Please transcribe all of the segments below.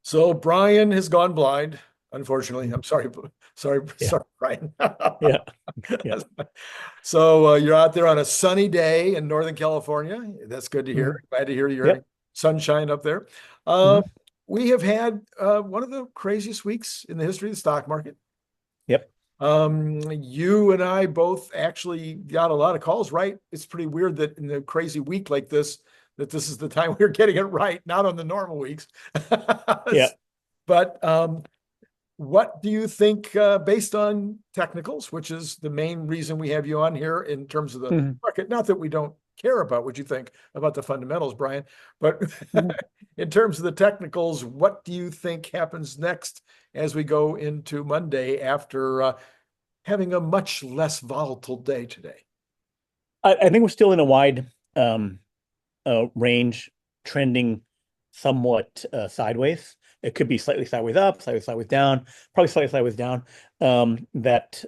So Brian has gone blind, unfortunately. I'm sorry, Yeah, sorry, Brian. yeah, yeah. So you're out there on a sunny day in Northern California. That's good to hear. Hmm. Glad to hear you're having Yep. sunshine up there. Uh, Hmm. we have had one of the craziest weeks in the history of the stock market. Yep. You and I both actually got a lot of calls right. It's pretty weird that in a crazy week like this, that this is the time we're getting it right, not on the normal weeks. Yeah. But what do you think, based on technicals, which is the main reason we have you on here in terms of the Hmm. market? Not that we don't care about what you think about the fundamentals, Brian, but Hmm. in terms of the technicals, what do you think happens next as we go into Monday after having a much less volatile day today? I think we're still in a wide um, range, trending somewhat sideways. It could be slightly sideways up, slightly sideways down, probably slightly sideways down. That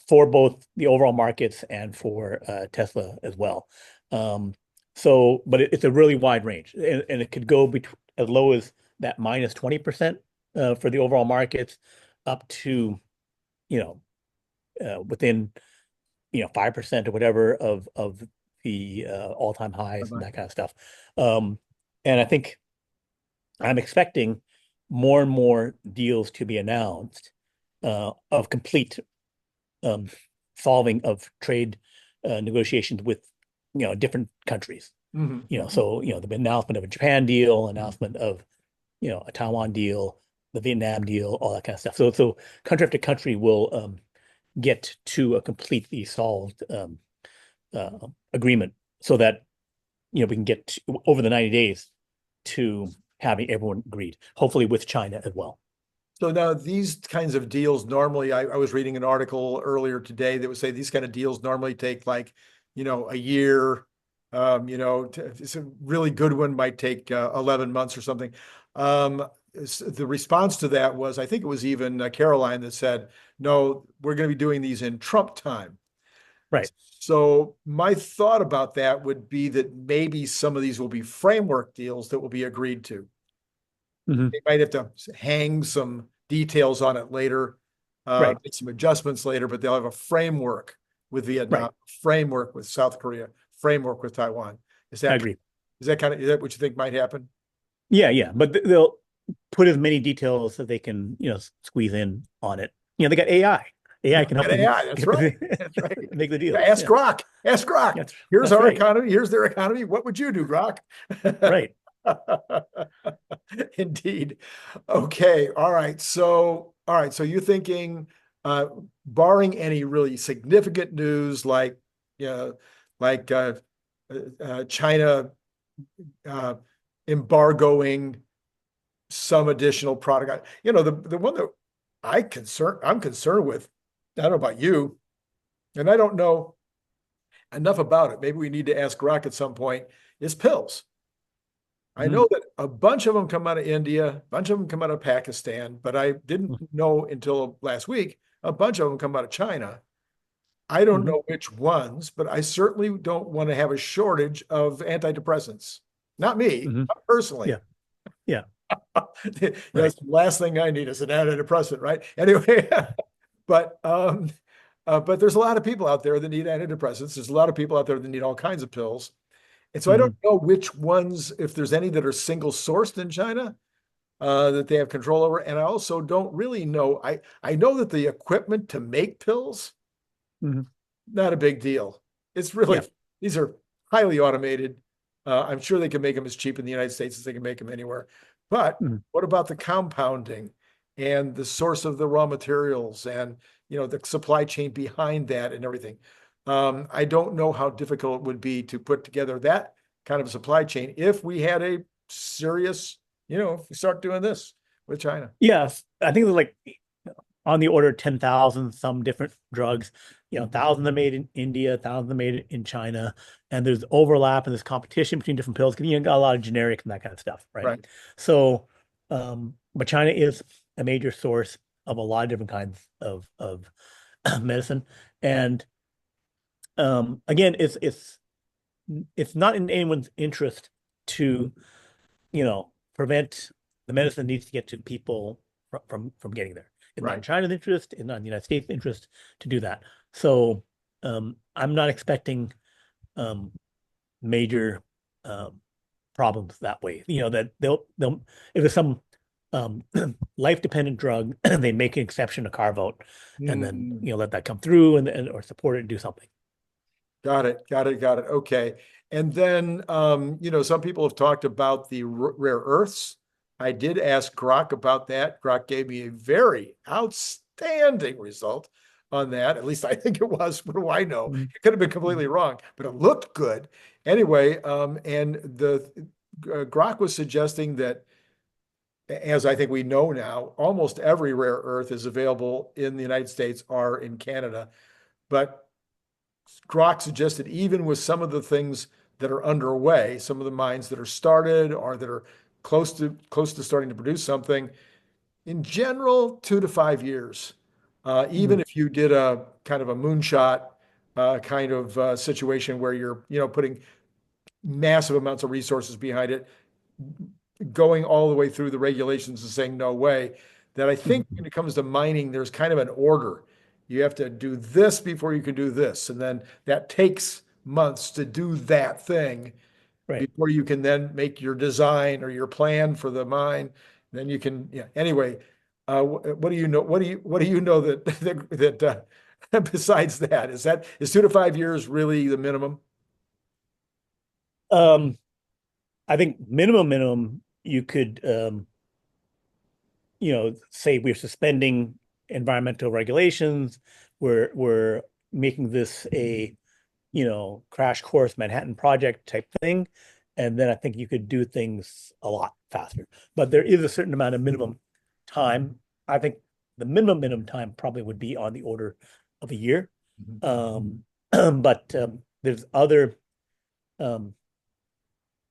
for both the overall markets and for Tesla as well. Um, but it's a really wide range, and it could go between as low as that minus 20% for the overall markets, up to you know within 5% or whatever of the all-time highs and Bye-bye. that kind of stuff. Um, and I think I'm expecting more and more deals to be announced of complete um, solving of trade negotiations with different countries. Mhm, mhm. The announcement of a Japan deal, announcement of a Taiwan deal, the Vietnam deal, all that kind of stuff. So country after country will get to a completely solved agreement, so that we can get over the 90 days to having everyone agreed, hopefully with China as well. So now these kinds of deals normally, I was reading an article earlier today that would say these kind of deals normally take like, a year. It's a really good one might take 11 months or something. The response to that was, I think it was even Caroline that said, no, we're going to be doing these in Trump time. Right. So my thought about that would be that maybe some of these will be framework deals that will be agreed to. Hmm. They might have to hang some details on it later, Right. make some adjustments later, but they'll have a framework with Vietnam, Right. framework with South Korea, framework with Taiwan. Is I that agree. is that what you think might happen? Yeah, yeah, but they'll put as many details that they can, squeeze in on it. They got AI. AI can help At them AI, that's get right. That's right. make the deals. Ask Yeah, Grok. Ask Grok. that's Here's that's our right. economy. Here's their economy. What would you do, Grok? Right. Indeed. Okay. All right. So you're thinking, uh, barring any really significant news like, you know, like China uh, embargoing some additional product. The one that I'm concerned with, I don't know about you, and I don't know enough about it. Maybe we need to ask Grok at some point, is pills. I know Mhm. that a bunch of them come out of India, a bunch of them come out of Pakistan, but I didn't know until last week a bunch of them come out of China. I don't Mhm. know which ones, but I certainly don't want to have a shortage of antidepressants. Not me, Mhm. not personally. Yeah. Yeah. That's Right. the last thing I need is an antidepressant, right? Anyway, but but there's a lot of people out there that need antidepressants. There's a lot of people out there that need all kinds of pills. And so I don't Mhm. know which ones, if there's any that are single sourced in China, that they have control over. And I also don't really know. I know that the equipment to make pills, Mhm. not a big deal. It's really, Yeah. these are highly automated. I'm sure they can make them as cheap in the United States as they can make them anywhere. But Mhm. what about the compounding and the source of the raw materials and the supply chain behind that and everything? I don't know how difficult it would be to put together that kind of a supply chain if we had a serious, if we start doing this with China. Yes. I think there's like on the order of 10,000 some different drugs. Thousands are made in India, thousands are made in China, and there's overlap and there's competition between different pills. 'Cause you got a lot of generics and that kind of stuff, right? Right. So, but China is a major source of a lot of different kinds of medicine, and again, it's not in anyone's interest to, prevent the medicine needs to get to people from getting there. It's not in Right. China's interest, it's not in the United States' interest to do that. So I'm not expecting um, major um, problems that way. That they'll if there's some um, life dependent drug, they make an exception to carve out, and then Mm, let that come through and or support it and do something. got it. Got it. Got it. Okay. And then, some people have talked about the rare earths. I did ask Grok about that. Grok gave me a very outstanding result on that. At least I think it was. What do I know? Mhm. It could have been completely wrong, but it looked good. Anyway, and the Grok was suggesting that, as I think we know now, almost every rare earth is available in the United States or in Canada. But Grok suggested even with some of the things that are underway, some of the mines that are started or that are close to starting to produce something, in general, 2 to 5 years. Even Mhm. if you did a kind of a moonshot kind of situation where you're, putting massive amounts of resources behind it, going all the way through the regulations and saying no way, that I think when Mhm. it comes to mining, there's kind of an order. You have to do this before you can do this. And then that takes months to do that thing Right. before you can then make your design or your plan for the mine. Then you can, yeah. Anyway, what do you know? What do you know that besides that, is 2 to 5 years really the minimum? Um, I think minimum you could say we're suspending environmental regulations. We're making this a, crash course Manhattan Project type thing. And then I think you could do things a lot faster. But there is a certain amount of minimum time. I think the minimum time probably would be on the order of a year. Mhm. But there's other um,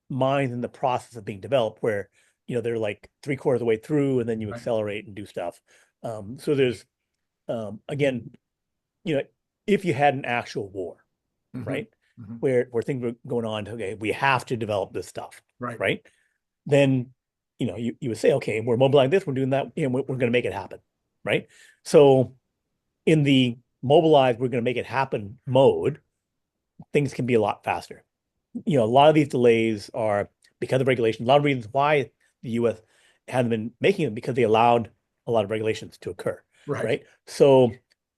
mines in the process of being developed where they're like three-quarters of the way through and then you Right. accelerate and do stuff. So there's again, you know, if you had an actual war, Mhm. right, Mhm. where things were going on, okay, we have to develop this stuff, Right. right? Then you would say, okay, we're mobilizing this, we're doing that, and we're going to make it happen, right? So in the mobilize, we're going to make it happen mode, things can be a lot faster. A lot of these delays are because of regulation. A lot of reasons why the U.S. hasn't been making them because they allowed a lot of regulations to occur, Right. right? So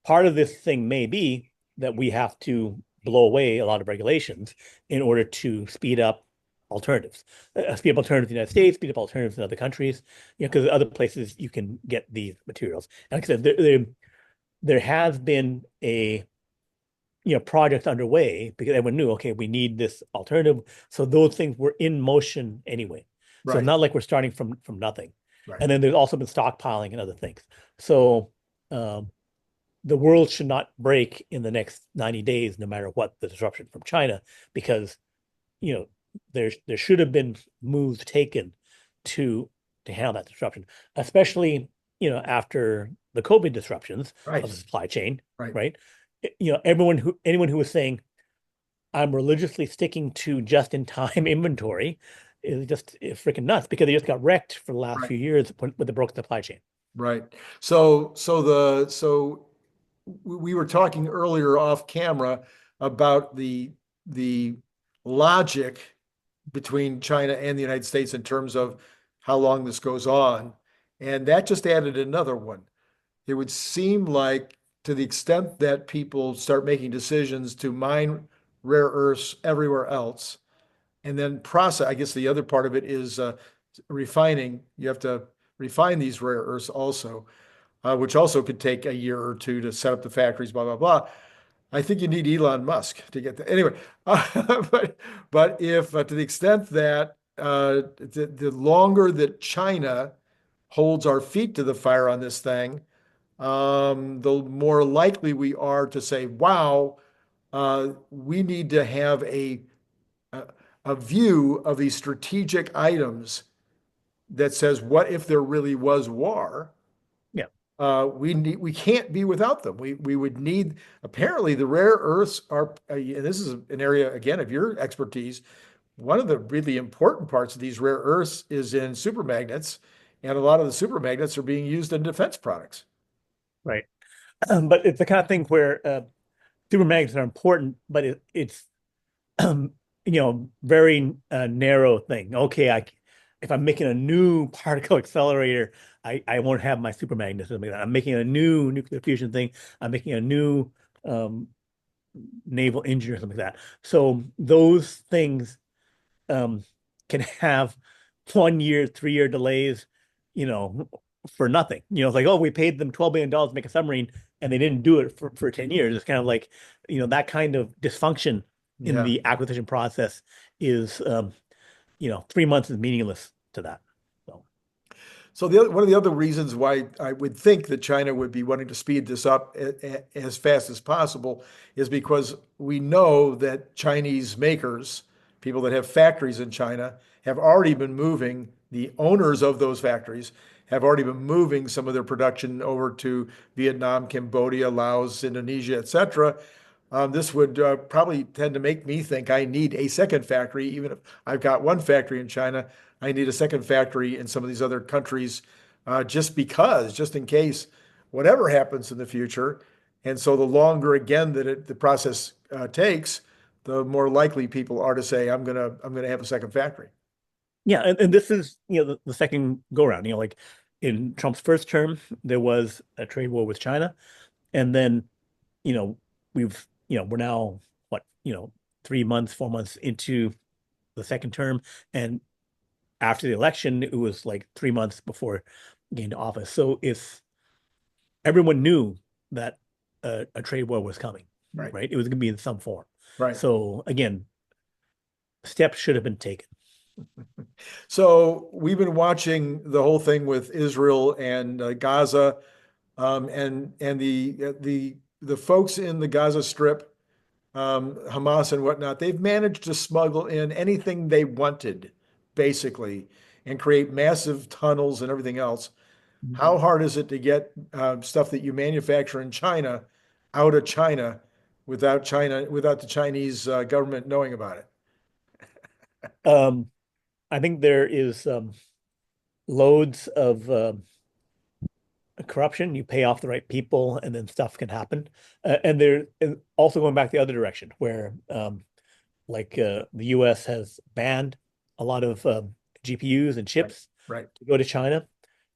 part of this thing may be that we have to blow away a lot of regulations in order to speed up alternatives, speed up alternatives in the United States, speed up alternatives in other countries, because other places you can get these materials. And like I said, there has been a project underway because everyone knew, okay, we need this alternative. So those things were in motion anyway. So it's Right. not like we're starting from nothing. Right. And then there's also been stockpiling and other things. So the world should not break in the next 90 days, no matter what the disruption from China, because you know there should have been moves taken to handle that disruption, especially after the COVID disruptions Right. of the supply chain, Right. right? Anyone who was saying I'm religiously sticking to just in time inventory is just freaking nuts because they just got wrecked for the last Right. few years with the broken supply chain. Right. So we were talking earlier off camera about the logic between China and the United States in terms of how long this goes on. And that just added another one. It would seem like to the extent that people start making decisions to mine rare earths everywhere else and then process, I guess the other part of it is refining. You have to refine these rare earths also, which also could take a year or two to set up the factories, blah, blah, blah. I think you need Elon Musk to get that. Anyway, but if to the extent that the longer that China holds our feet to the fire on this thing, the more likely we are to say, wow, we need to have a, a view of these strategic items that says, what if there really was war? Yeah. We can't be without them. We would need, apparently the rare earths are, and this is an area again of your expertise. one of the really important parts of these rare earths is in supermagnets, and a lot of the supermagnets are being used in defense products. Right. But it's the kind of thing where super magnets are important, but it's very narrow thing. Okay, if I'm making a new particle accelerator, I won't have my super magnet or something like that. I'm making a new nuclear fusion thing. I'm making a new um, naval engine or something like that. So those things um, can have 1 year, 3 year delays, you know, for nothing. It's like, oh, we paid them $12 billion to make a submarine and they didn't do it for 10 years. It's kind of like, that kind of dysfunction in Yeah. the acquisition process is, 3 months is meaningless to that. So, So one of the other reasons why I would think that China would be wanting to speed this up as fast as possible is because we know that Chinese makers, people that have factories in China, have already been moving, the owners of those factories have already been moving some of their production over to Vietnam, Cambodia, Laos, Indonesia, etc. This would probably tend to make me think I need a second factory, even if I've got one factory in China. I need a second factory in some of these other countries, just in case whatever happens in the future. And so the longer again that the process takes, the more likely people are to say, I'm gonna have a second factory. yeah, and this is, the second go around, like in Trump's first term, there was a trade war with China. And then, you know, we're now what, 3 months, 4 months into the second term. And after the election, it was like 3 months before getting to office. So if everyone knew that a trade war was coming, Right. right? It was going to be in some form. Right. So again, steps should have been taken. So we've been watching the whole thing with Israel and Gaza, and the folks in the Gaza Strip, Hamas and whatnot. They've managed to smuggle in anything they wanted, basically, and create massive tunnels and everything else. How hard is it to get stuff that you manufacture in China out of China, without the Chinese government knowing about it? Um, I think there is loads of corruption. You pay off the right people, and then stuff can happen. And also going back the other direction, where the U.S. has banned a lot of GPUs and Right. chips Right. to go to China,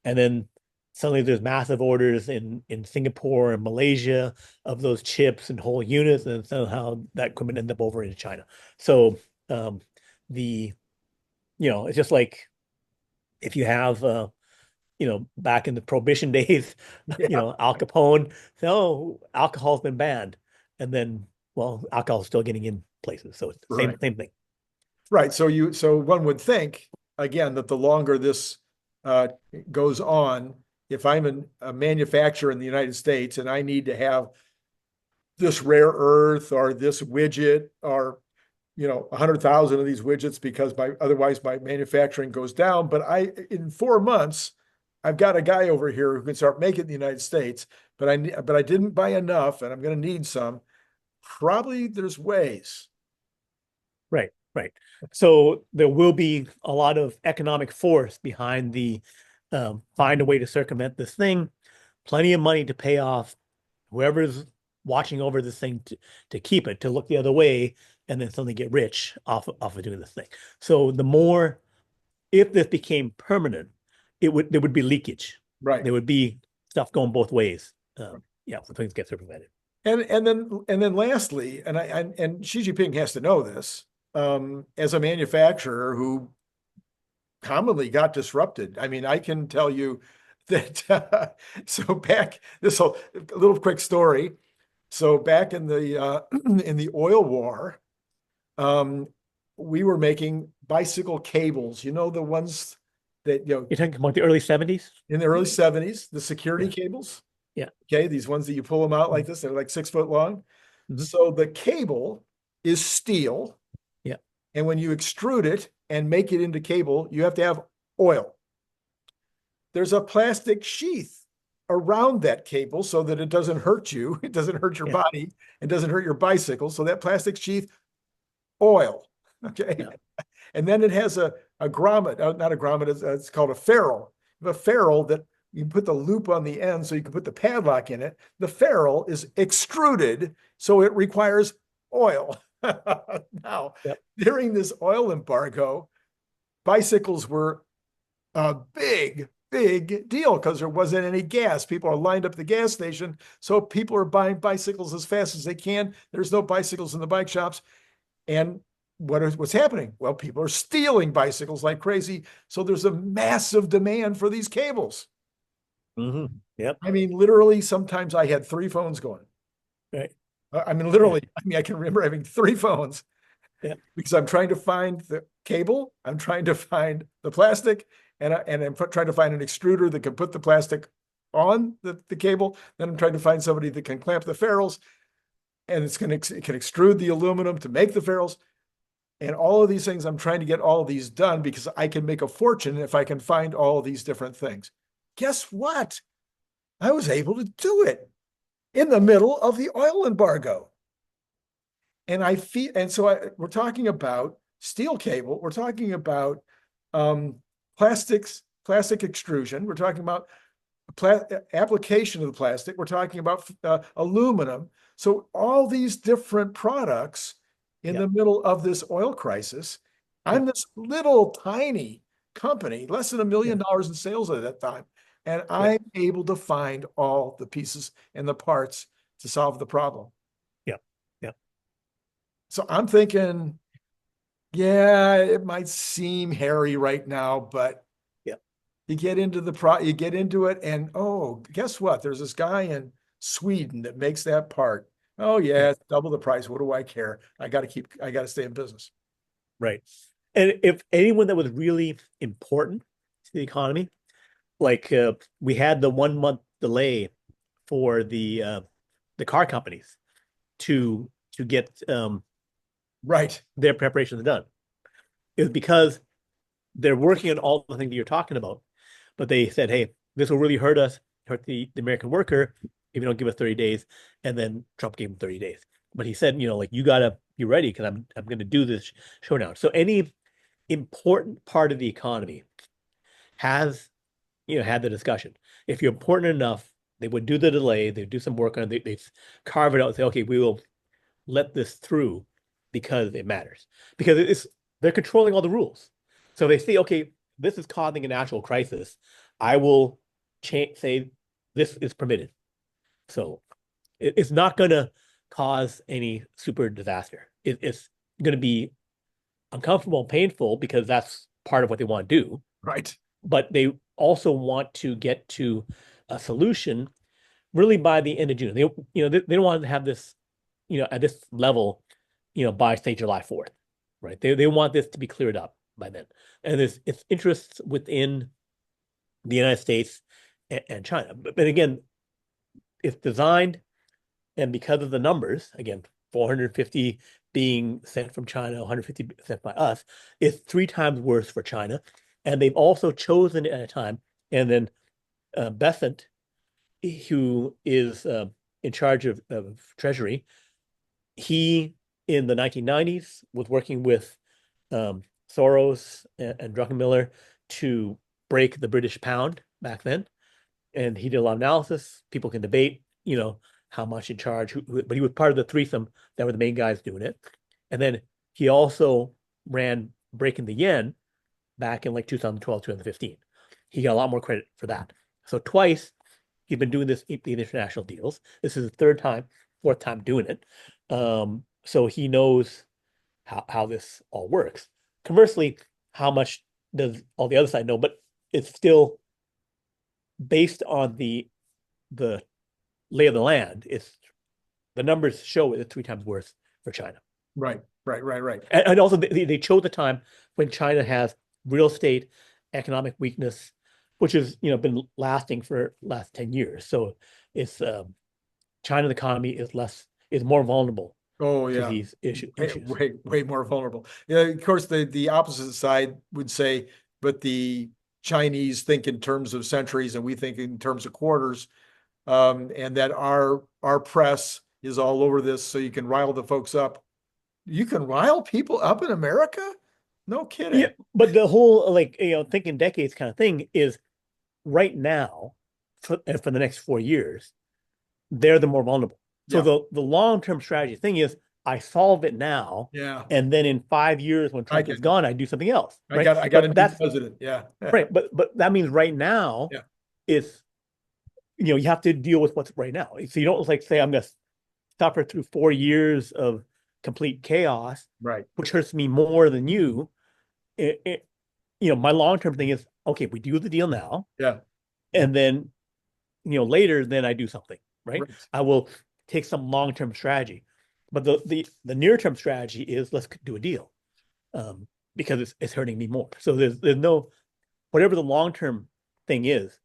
and then suddenly there's massive orders in Singapore and Malaysia of those chips and whole units, and somehow that equipment ends up over into China. So the it's just like if you have back in the prohibition days, Yeah. Al Capone, oh, alcohol's been banned. And then, well, alcohol is still getting in places. So it's the same, Right. same thing. Right. So one would think again that the longer this uh, goes on, if I'm a manufacturer in the United States and I need to have this rare earth or this widget or 100,000 of these widgets because otherwise my manufacturing goes down. But in 4 months, I've got a guy over here who can start making in the United States, but I didn't buy enough and I'm going to need some. Probably there's ways. Right, right. So there will be a lot of economic force behind the find a way to circumvent this thing, plenty of money to pay off whoever's watching over this thing to keep it, to look the other way, and then suddenly get rich off of doing this thing. So the more, if this became permanent, there would be leakage. Right. There would be stuff going both ways. Yeah, so things get circumvented. And then lastly, and Xi Jinping has to know this, as a manufacturer who commonly got disrupted. I mean, I can tell you that so back this whole a little quick story. So back in the in the oil war, um, we were making bicycle cables. You know the ones that You're talking about the early 70s? in the early 70s, the security Yeah, cables. yeah. Okay, these ones that you pull them out like this, they're like 6 foot long. Mhm. So the cable is steel, Yeah. and when you extrude it and make it into cable, you have to have oil. There's a plastic sheath around that cable so that it doesn't hurt you, it doesn't hurt your Yeah. body, it doesn't hurt your bicycle. So that plastic sheath, oil. Okay. Yeah. And then it has a grommet, not a grommet, it's called a ferrule. The ferrule that you put the loop on the end so you can put the padlock in it. The ferrule is extruded, so it requires oil. Now, Yep. during this oil embargo, bicycles were a big deal because there wasn't any gas. People are lined up at the gas station, so people are buying bicycles as fast as they can. There's no bicycles in the bike shops. And what's happening? Well, people are stealing bicycles like crazy. So there's a massive demand for these cables. Mm-hmm. Yep. I mean, literally, sometimes I had 3 phones going. Right. I mean, Yeah. literally, I mean, I can remember having 3 phones Yeah. because I'm trying to find the cable, I'm trying to find the plastic, and I'm trying to find an extruder that can put the plastic on the cable. Then I'm trying to find somebody that can clamp the ferrules, and it can extrude the aluminum to make the ferrules. And all of these things, I'm trying to get all of these done because I can make a fortune if I can find all of these different things. Guess what? I was able to do it in the middle of the oil embargo. And so we're talking about steel cable. We're talking about plastic extrusion. We're talking about application of the plastic. We're talking about aluminum. So all these different products in the Yep. middle of this oil crisis. I'm Yep. this little tiny company, less than $1 Yeah. million in sales at that time. And Yep. I'm able to find all the pieces and the parts to solve the problem. Yep. Yep. So I'm thinking, yeah, it might seem hairy right now, but Yep. you get into it, and oh, guess what? There's this guy in Sweden that makes that part. Oh yeah, Yep. it's double the price. What do I care? I got to stay in business. Right. And if anyone that was really important to the economy, like we had the 1 month delay for the car companies to get Right. their preparations done. It was because they're working on all the things that you're talking about, but they said, "Hey, this will really hurt us, hurt the American worker if you don't give us 30 days." And then Trump gave him 30 days. But he said, like you gotta be ready because I'm going to do this showdown. So any important part of the economy has had the discussion. If you're important enough, they would do the delay, they would do some work on it, they carve it out and say, okay, we will let this through because it matters. Because they're controlling all the rules. So they say, okay, this is causing a national crisis. I will say this is permitted. So it's not going to cause any super disaster. It's going to be uncomfortable and painful because that's part of what they want to do. Right. But they also want to get to a solution really by the end of June. They don't want to have this, at this level, by say July 4th, right? They want this to be cleared up by then. And it's interests within the United States and China. But again, it's designed, and because of the numbers, again, 450 being sent from China, 150 sent by us, it's 3 times worse for China. And they've also chosen at a time, and then Besant, who is in charge of Treasury, he in the 1990s was working with Soros and Druckenmiller to break the British pound back then. And he did a lot of analysis. People can debate, how much in charge, but he was part of the threesome that were the main guys doing it. And then he also ran breaking the yen back in like 2012, 2015. He got a lot more credit for that. So twice he's been doing these international deals. This is the third time, fourth time doing it. So he knows how this all works. Conversely, how much does all the other side know? But it's still based on the lay of the land. It's the numbers show it's 3 times worse for China. Right. And also they chose the time when China has real estate, economic weakness, which has been lasting for last 10 years. So it's China's economy is more vulnerable Oh to yeah. these issues. Way more vulnerable. Yeah, of course, the opposite side would say, but the Chinese think in terms of centuries and we think in terms of quarters, and that our press is all over this so you can rile the folks up. you can rile people up in America? No Yeah, kidding. but the whole like thinking decades kind of thing is right now for the next 4 years, they're the more vulnerable. So Yeah. the long-term strategy thing is I solve it now, Yeah. and then in 5 years when I Trump is get you. gone, I do something else, I right? got I got a But new that's president. Yeah. right. But that means right now Yeah. is you have to deal with what's right now. So you don't like say I'm gonna suffer through 4 years of complete chaos, Right. which hurts me more than you. My long-term thing is okay, we do the deal now, Yeah. and then later, then I do something, right? Right. I will take some long-term strategy. But the near-term strategy is let's do a deal. Because it's hurting me more. So there's no whatever the long-term thing is,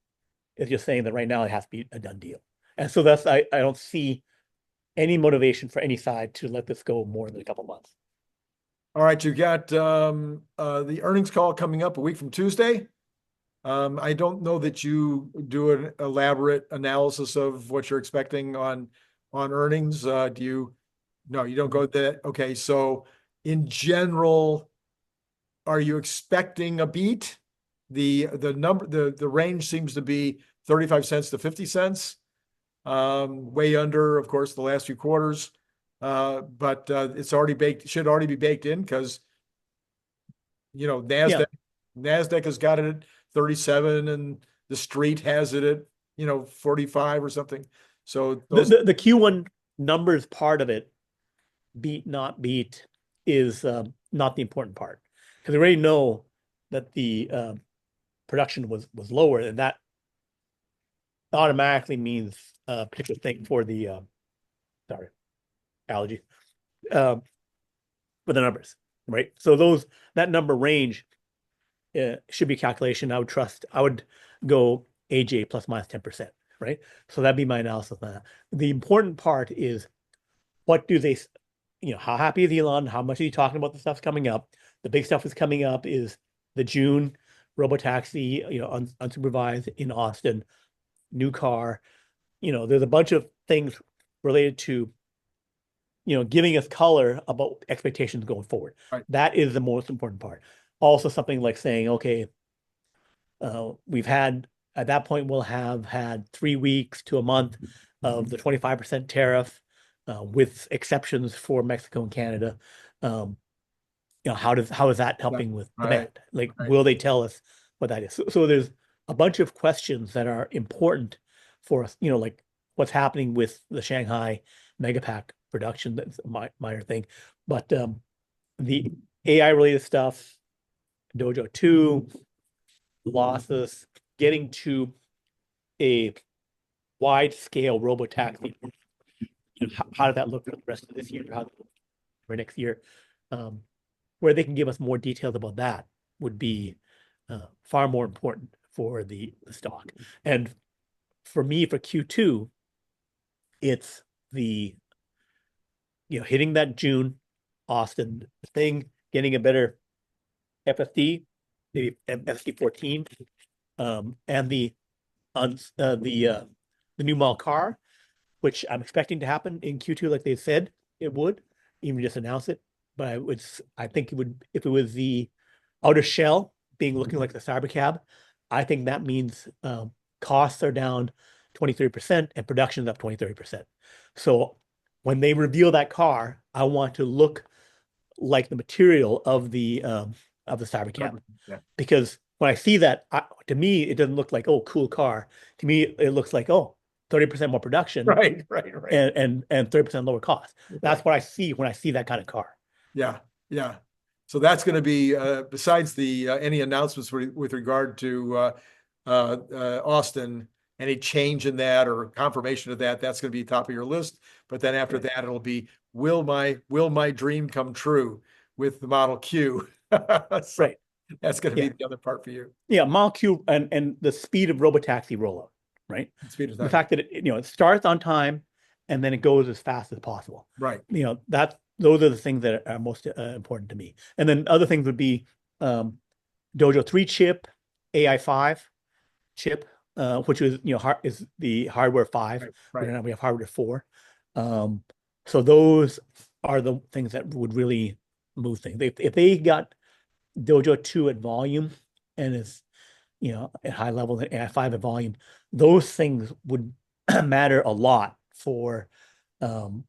it's just saying that right now it has to be a done deal. And so that's I don't see any motivation for any side to let this go more than a couple months. All right. You got the earnings call coming up a week from Tuesday. I don't know that you do an elaborate analysis of what you're expecting on earnings. Do you? No, you don't go that. Okay. So in general, are you expecting a beat? The range seems to be 35 cents to 50 cents. Way under, of course, the last few quarters. But it's already baked, should already be baked in because Yeah. NASDAQ has got it at 37 and the street has it at 45 or something. So those The Q1 numbers part of it, beat, not beat, is not the important part. Because we already know that the production was lower, and that automatically means a particular thing for the sorry, allergy. For the numbers, right? So that number range should be a calculation. I would go AJ plus minus 10%, right? So that'd be my analysis on that. The important part is what do they, how happy is Elon? How much are you talking about the stuff's coming up? The big stuff is coming up is the June robotaxi, unsupervised in Austin, new car. There's a bunch of things related to giving us color about expectations going forward. right, That is the most important part. Also, something like saying, okay, we've had at that point we'll have had 3 weeks to a month of the 25% tariff, with exceptions for Mexico and Canada. Um, how is that yeah, helping with right, demand? Like, right. will they tell us what that is? So there's a bunch of questions that are important for us. Like what's happening with the Shanghai megapack production. That's a minor thing, but the AI related stuff, Dojo 2, losses, getting to a wide scale robotaxi. How does that look for the rest of this year? How for next year? Um, where they can give us more details about that would be far more important for the stock. And for me, for Q2, it's the hitting that June Austin thing, getting a better FSD, maybe FSD 14, and the new model car, which I'm expecting to happen in Q2, like they said it would, even just announce it. But I think it would, if it was the outer shell being looking like the Cybercab, I think that means costs are down 20-30% and production is up 20-30%. So when they reveal that car, I want to look like the material of the Cybercab, Yeah, because when I see that, to me it doesn't look like, oh, cool car. To me it looks like, oh, 30% more production right, right, right, and 30% lower cost. right. That's what I see when I see that kind of car. Yeah, yeah. So that's going to be besides the any announcements with regard to Austin, any change in that or confirmation of that, that's going to be top of your list. But then after Right. that, it'll be will my dream come true with the Model Q? So Right. that's going to be Yeah. the other part for you. Yeah. Model Q and the speed of robotaxi rollout, right? Speed of The time. fact that it starts on time and then it goes as fast as possible. Right. Those are the things that are most important to me. And then other things would be um, Dojo 3 chip, AI 5 chip, which is the hardware 5. Right. Right. We have hardware 4. So those are the things that would really move things. If they got Dojo 2 at volume and is, at high level and at 5 at volume, those things would matter a lot for um,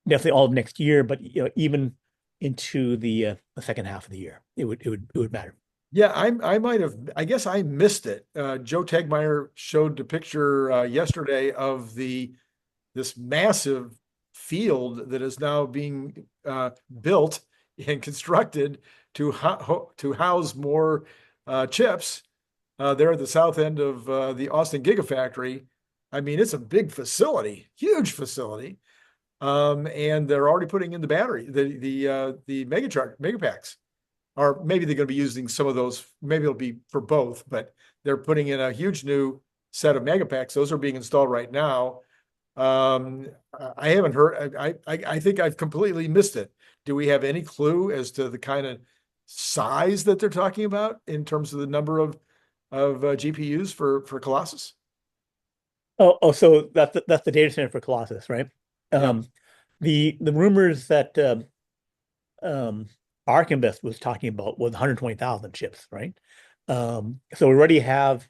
definitely all of next year, but even into the second half of the year, it would matter. Yeah, I might have, I guess I missed it. Joe Tegmeyer showed the picture yesterday of this massive field that is now being built and constructed to house more chips there at the south end of the Austin Gigafactory. I mean, it's a big facility, huge facility, and they're already putting in the battery, the megapacks. Or maybe they're going to be using some of those. Maybe it'll be for both, but they're putting in a huge new set of megapacks. Those are being installed right now. I haven't heard. I think I've completely missed it. Do we have any clue as to the kind of size that they're talking about in terms of the number of GPUs for Colossus? So that's the data center for Colossus, right? Yeah. The rumors that um, 𝐒𝐭𝐮𝐫𝐝 was talking about was 120,000 chips, right? So we already have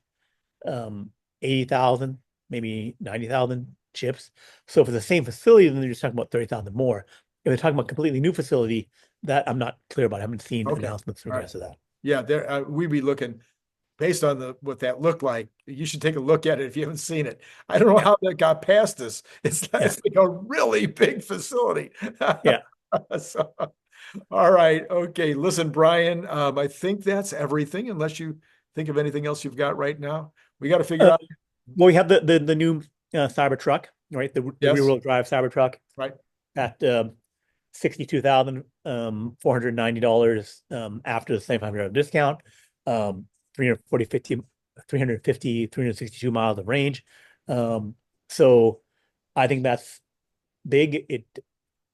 80,000, maybe 90,000 chips. So if it's the same facility, then they're just talking about 30,000 more. If they're talking about a completely new facility, that I'm not clear about. I haven't seen Okay. announcements in All right. regards to that. Yeah, there we'd be looking based on what that looked like. You should take a look at it if you haven't seen it. I don't know Yeah, how that got past us. It's yeah, like a really big facility. yeah. So, all right, okay. Listen, Brian, I think that's everything. Unless you think of anything else you've got right now, we got to figure Uh, out. well, we have the new Cybertruck, right? The Yes, rear-wheel drive Cybertruck right, at $62,490 after the $700 discount, 340, 350, 362 miles of range. So I think that's big.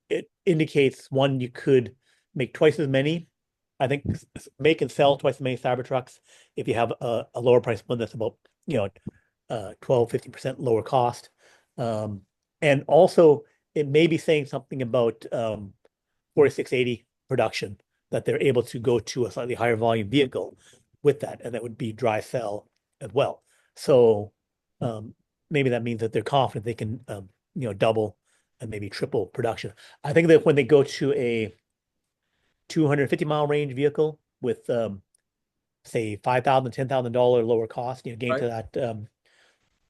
It indicates one, you could make twice as many. I think make and sell twice as many Cybertrucks if you have a lower price one that's about 12, 15% lower cost. And also it may be saying something about 4680 production, that they're able to go to a slightly higher volume vehicle with that, and that would be dry cell as well. So maybe that means that they're confident they can double and maybe triple production. I think that when they go to a 250-mile range vehicle with say $5,000, $10,000 lower cost, getting right. to that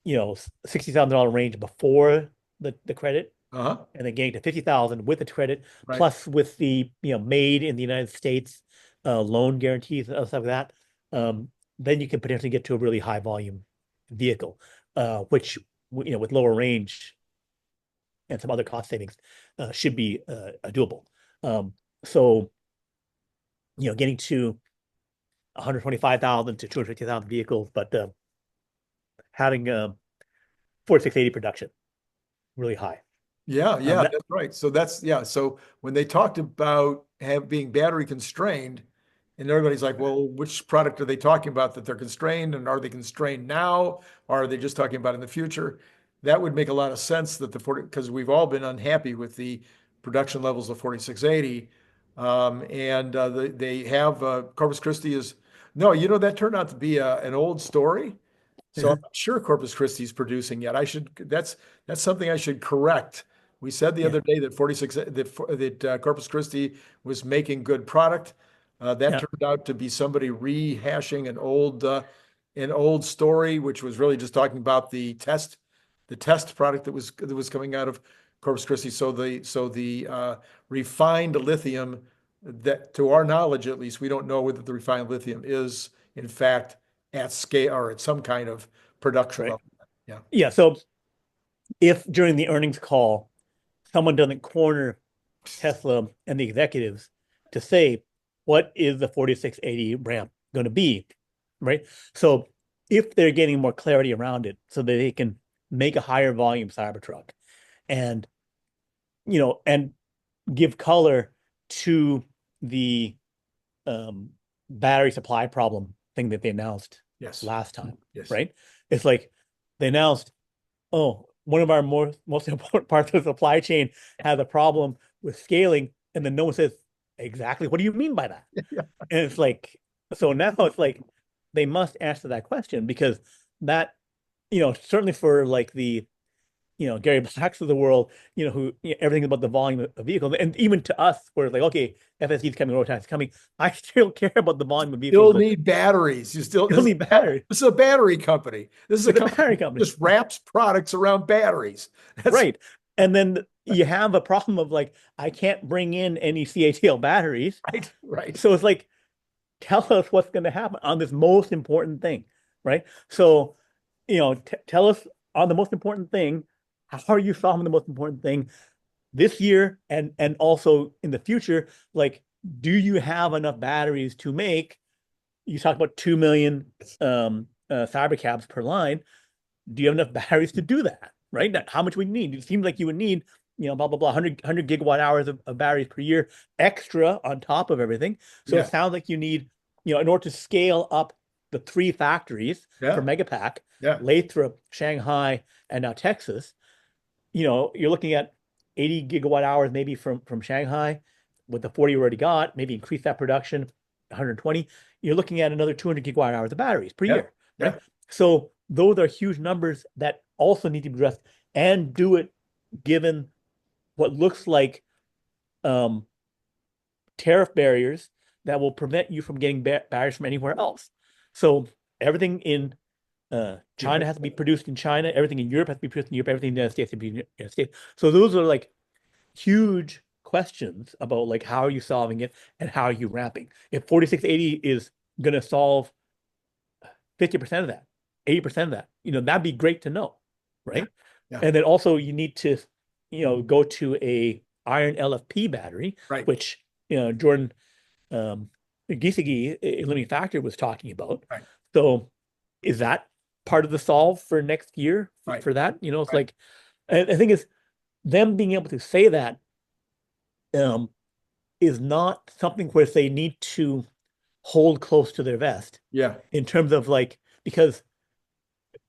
$60,000 range before the credit, Uh-huh. and then getting to 50,000 with the credit, Right. plus with the made in the United States loan guarantees and stuff like that, then you can potentially get to a really high volume vehicle, which with lower range and some other cost savings should be doable. So getting to 125,000 to 250,000 vehicles, but having 4680 production really high. Yeah, yeah, That that's right. So that's yeah. So when they talked about being battery constrained, and everybody's like, well, which product are they talking about that they're constrained, and are they constrained now, or are they just talking about in the future? That would make a lot of sense that the 40, because we've all been unhappy with the production levels of 4680. And they have Corpus Christi is no, that turned out to be an old story. So I'm not sure Corpus Christi is producing yet. That's something I should correct. We said the yeah, other day that 46 that Corpus Christi was making good product. That yeah, turned out to be somebody rehashing an old story, which was really just talking about the test product that was coming out of Corpus Christi. So the refined lithium, that to our knowledge at least, we don't know whether the refined lithium is in fact at scale or at some kind of production right. level. Yeah. Yeah. So if during the earnings call someone doesn't corner Tesla and the executives to say, what is the 4680 ramp going to be, right? So if they're getting more clarity around it so that they can make a higher volume Cybertruck and and give color to the um, battery supply problem thing that they announced Yes. last time, Yes. right? It's like they announced, oh, one of our most important parts of the supply chain has a problem with scaling, and then no one says exactly what do you mean by that? And it's like, so now it's like they must answer that question because that, certainly for like the, Gary Blacks of the world, who everything about the volume of vehicles, and even to us, where it's like, okay, FSD is coming, Rotax is coming, I still care about the volume of vehicles Still that need batteries. You still still need batteries. this is a battery company. This is a It's a company battery that company, just wraps products around batteries. That's right? And then you have a problem of like, I can't bring in any CATL batteries, right, right. so it's like, tell us what's going to happen on this most important thing, right? So, tell us on the most important thing, how are you solving the most important thing this year and also in the future? Like, do you have enough batteries to make? You talk about 2 million Cybercabs per line. Do you have enough batteries to do that? Right? How much would you need? It seems like you would need, blah, blah, blah, 100 gigawatt hours of batteries per year extra on top of everything. So Yeah, it sounds like you need, in order to scale up the 3 factories for yeah, Megapack, yeah, Lathrop, Shanghai, and now Texas, you're looking at 80 gigawatt hours maybe from Shanghai with the 40 you already got, maybe increase that production 120. You're looking at another 200 gigawatt hours of batteries per yeah, year, yeah, right? So those are huge numbers that also need to be addressed and do it given what looks like um, tariff barriers that will prevent you from getting barriers from anywhere else. So everything in China has to be produced in China. Everything in Europe has to be produced in Europe. Everything in the United States has to be in the United States. So those are like huge questions about like how are you solving it and how are you ramping. If 4680 is going to solve 50% of that, 80% of that, that'd be great to know, yeah, right? yeah, And then also you need to, go to a iron LFP battery, right, which, Jordan 𝐒𝐚𝐬𝐼𝐶, a limiting factor, was talking about. right, So is that part of the solve for next year right, for that? It's right. like, I think it's them being able to say that um, is not something where they need to hold close to their vest Yeah, in terms of like, because,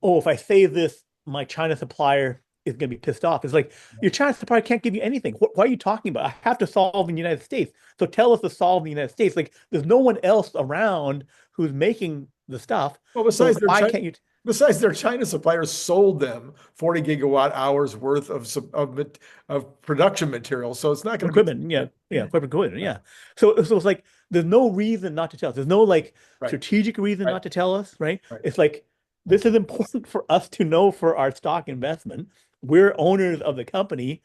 oh, if I say this, my China supplier is going to be pissed off. It's like, your China supplier can't give you anything. What are you talking about? I have to solve in the United States. So tell us to solve in the United States. Like, there's no one else around who's making the stuff. well, So why can't you? besides their China suppliers sold them 40 gigawatt hours worth of production material, so it's not going to be Equipment, yeah, yeah, equipment, yeah, yeah. So it's like there's no reason not to tell us. There's no like right, strategic reason right, not to tell us, right? right. It's like this is important for us to know for our stock investment. We're owners of the company.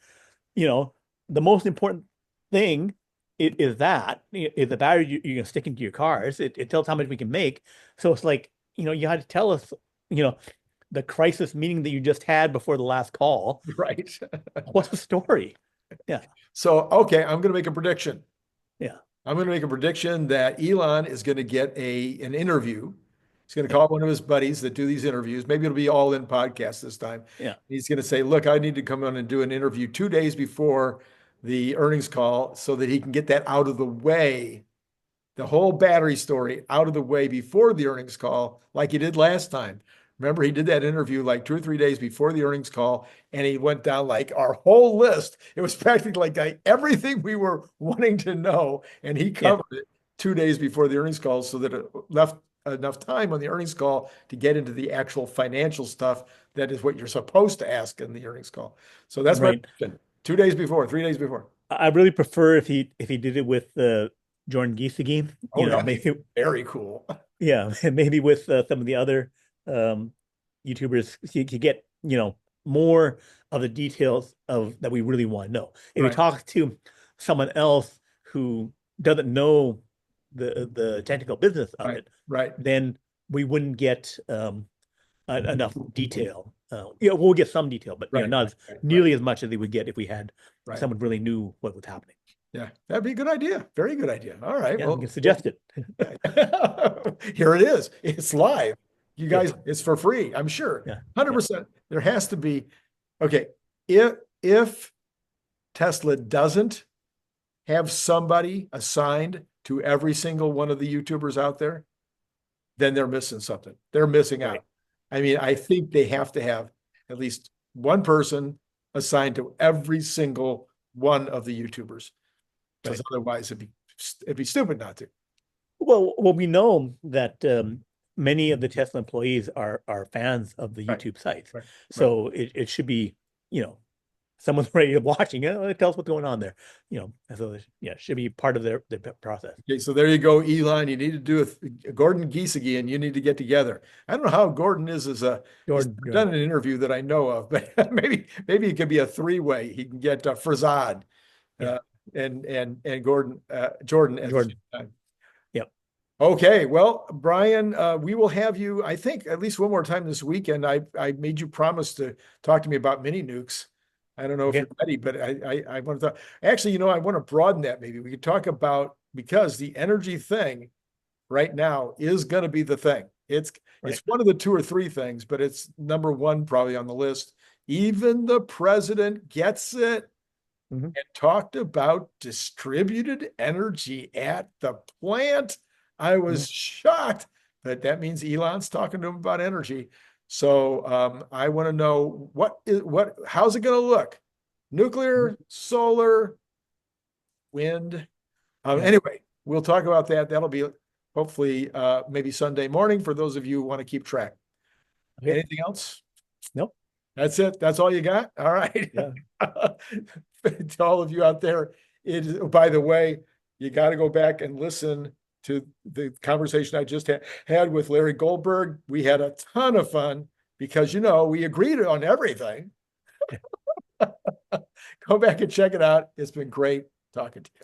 You know, the most important thing is that is the battery you're gonna stick into your cars. It tells how much we can make. So it's like, you had to tell us, you know, the crisis meeting that you just had before the last call. Right. What's the story? Yeah, So, okay, I'm going to make a prediction. yeah, I'm going to make a prediction that Elon is going to get an interview. He's going to yeah, call one of his buddies that do these interviews. Maybe it'll be all in podcast this time. yeah. He's going to say, "Look, I need to come on and do an interview 2 days before the earnings call so that he can get that out of the way, the whole battery story out of the way before the earnings call, like he did last time." Remember, he did that interview like 2 or 3 days before the earnings call, and he went down like our whole list. It was practically like everything we were wanting to know, and he Yeah, covered it 2 days before the earnings call so that it left enough time on the earnings call to get into the actual financial stuff that is what you're supposed to ask in the earnings call. So that's my right. prediction. 2 days before, 3 days before. I really prefer if he did it with Jordan 𝐒𝐚𝐬𝐶, Oh, that'd be maybe very cool. yeah, maybe with some of the other um, YouTubers, you could get more of the details of that we really want to know. If you Right, talk to someone else who doesn't know the technical business of right, it, right, then we wouldn't get enough detail. We'll get some detail, but right, not right, right, nearly as much as we would get if we had right. someone really knew what was happening. Yeah, that'd be a good idea. Very good idea. All right. Yeah, we Well, can suggest it. here it is. It's live. You Yeah, guys, it's for free, I'm sure. yeah, yeah, 100%. There has to be. Okay. If Tesla doesn't have somebody assigned to every single one of the YouTubers out there, then they're missing something. They're missing right. out. I mean, I think they have to have at least one person assigned to every single one of the YouTubers, because Right. otherwise it'd be stupid not to. Well, we know that many of the Tesla employees are fans of the Right, YouTube sites, right, right. so it should be, you know, someone's ready to watching. Tell us what's going on there. So yeah, it should be part of their process. Okay, so there you go, Elon. You need to do a Gordon Geesagy, and you need to get together. I don't know how Gordon is as a he's Jordan, done an interview that I know of, but maybe it could be a three-way. He can get Farzad yeah, uh, and Gordon Jordan at the Jordan, same time. yep. Okay, well, Brian, we will have you, I think, at least one more time this weekend. I made you promise to talk to me about mini nukes. I don't know if Okay, you're ready, but I want to talk. Actually, I want to broaden that. Maybe we could talk about, because the energy thing right now is going to be the thing. It's right. one of the two or three things, but it's number one probably on the list. Even the president gets it Hmm. and talked about distributed energy at the plant. I Hmm. was shocked, but that means Elon's talking to him about energy. So I want to know how's it going to look? Hmm. Nuclear, solar, wind. Yeah. Anyway, we'll talk about that. That'll be hopefully maybe Sunday morning for those of you who want to keep track. Okay. Anything else? Nope. That's it. That's all you got? All right. Yeah. To all of you out there, by the way, you got to go back and listen to the conversation I just had with Larry Goldberg. We had a ton of fun because, we agreed on everything. Go back and check it out. It's been great talking to you.